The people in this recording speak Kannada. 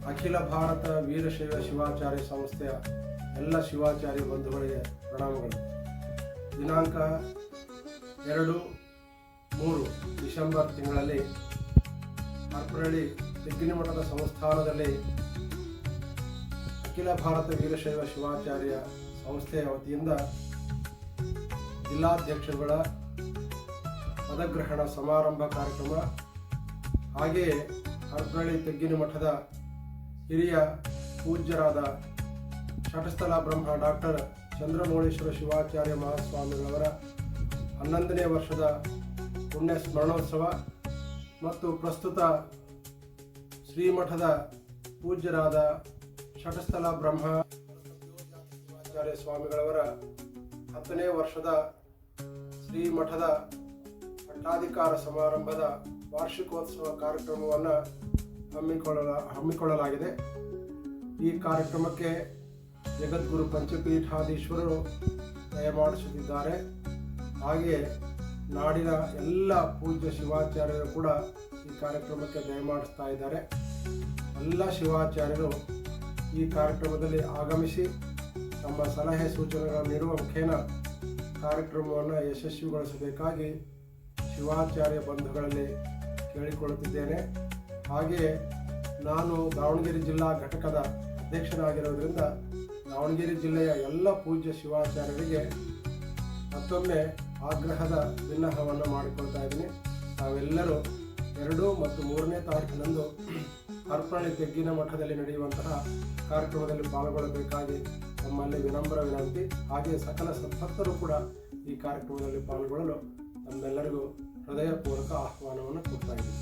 ಅಖಿಲ ಭಾರತ ವೀರಶೈವ ಶಿವಾಚಾರ್ಯ ಸಂಸ್ಥೆಯ ಎಲ್ಲ ಶಿವಾಚಾರ್ಯ ಬಂಧುಗಳಿಗೆ ಪ್ರಣಾಮಗಳು. ದಿನಾಂಕ 2-3 ಡಿಸೆಂಬರ್ ತಿಂಗಳಲ್ಲಿ ಹರಪನಹಳ್ಳಿ ತೆಗ್ಗಿನಮಠದ ಸಂಸ್ಥಾನದಲ್ಲಿ ಅಖಿಲ ಭಾರತ ವೀರಶೈವ ಶಿವಾಚಾರ್ಯ ಸಂಸ್ಥೆಯ ವತಿಯಿಂದ ಜಿಲ್ಲಾಧ್ಯಕ್ಷರುಗಳ ಪದಗ್ರಹಣ ಸಮಾರಂಭ ಕಾರ್ಯಕ್ರಮ, ಹಾಗೆಯೇ ಹರಪನಹಳ್ಳಿ ತೆಗ್ಗಿನಮಠದ ಹಿರಿಯ ಪೂಜ್ಯರಾದ ಶಟಸ್ಥಲ ಬ್ರಹ್ಮ ಡಾಕ್ಟರ್ ಚಂದ್ರಮೌಳೇಶ್ವರ ಶಿವಾಚಾರ್ಯ ಮಹಾಸ್ವಾಮಿಗಳವರ 11ನೇ ವರ್ಷದ ಪುಣ್ಯ ಸ್ಮರಣೋತ್ಸವ ಮತ್ತು ಪ್ರಸ್ತುತ ಶ್ರೀಮಠದ ಪೂಜ್ಯರಾದ ಶಟಸ್ಥಲ ಬ್ರಹ್ಮ ಶಿವಾಚಾರ್ಯ ಸ್ವಾಮಿಗಳವರ 10ನೇ ವರ್ಷದ ಶ್ರೀಮಠದ ಪಟ್ಟಾಧಿಕಾರ ಸಮಾರಂಭದ ವಾರ್ಷಿಕೋತ್ಸವ ಕಾರ್ಯಕ್ರಮವನ್ನು ಹಮ್ಮಿಕೊಳ್ಳಲಾಗಿದೆ. ಈ ಕಾರ್ಯಕ್ರಮಕ್ಕೆ ಜಗದ್ಗುರು ಪಂಚಪೀಠಾಧೀಶ್ವರರು ದಯಮಾಡಿಸುತ್ತಿದ್ದಾರೆ. ಹಾಗೆಯೇ ನಾಡಿನ ಎಲ್ಲ ಪೂಜ್ಯ ಶಿವಾಚಾರ್ಯರು ಕೂಡ ಈ ಕಾರ್ಯಕ್ರಮಕ್ಕೆ ದಯಮಾಡಿಸ್ತಾ ಇದ್ದಾರೆ. ಎಲ್ಲ ಶಿವಾಚಾರ್ಯರು ಈ ಕಾರ್ಯಕ್ರಮದಲ್ಲಿ ಆಗಮಿಸಿ ತಮ್ಮ ಸಲಹೆ ಸೂಚನೆಗಳನ್ನು ನೀಡುವ ಮುಖೇನ ಕಾರ್ಯಕ್ರಮವನ್ನು ಯಶಸ್ವಿಗೊಳಿಸಬೇಕಾಗಿ ಶಿವಾಚಾರ್ಯ ಬಂಧುಗಳಲ್ಲಿ ಕೇಳಿಕೊಳ್ಳುತ್ತಿದ್ದೇನೆ. ಹಾಗೆಯೇ ನಾನು ದಾವಣಗೆರೆ ಜಿಲ್ಲಾ ಘಟಕದ ಅಧ್ಯಕ್ಷನಾಗಿರೋದ್ರಿಂದ ದಾವಣಗೆರೆ ಜಿಲ್ಲೆಯ ಎಲ್ಲ ಪೂಜ್ಯ ಶಿವಾಚಾರ್ಯರಿಗೆ ಮತ್ತೊಮ್ಮೆ ಆಗ್ರಹದ ವಿನ್ನಹವನ್ನು ಮಾಡಿಕೊಳ್ತಾ ಇದ್ದೀನಿ. ತಾವೆಲ್ಲರೂ 2 ಮತ್ತು 3ನೇ ತಾರೀಕಿನಂದು ಹರಪನಹಳ್ಳಿ ತೆಗ್ಗಿನಮಠದಲ್ಲಿ ನಡೆಯುವಂತಹ ಕಾರ್ಯಕ್ರಮದಲ್ಲಿ ಪಾಲ್ಗೊಳ್ಳಬೇಕಾಗಿ ನಮ್ಮಲ್ಲಿ ವಿನಮ್ರ ವಿನಂತಿ. ಹಾಗೆಯೇ ಸಕಲ ಸದ್ಭಕ್ತರು ಕೂಡ ಈ ಕಾರ್ಯಕ್ರಮದಲ್ಲಿ ಪಾಲ್ಗೊಳ್ಳಲು ನಮ್ಮೆಲ್ಲರಿಗೂ ಹೃದಯಪೂರ್ವಕ ಆಹ್ವಾನವನ್ನು ಕೊಡ್ತಾ ಇದ್ದೀನಿ.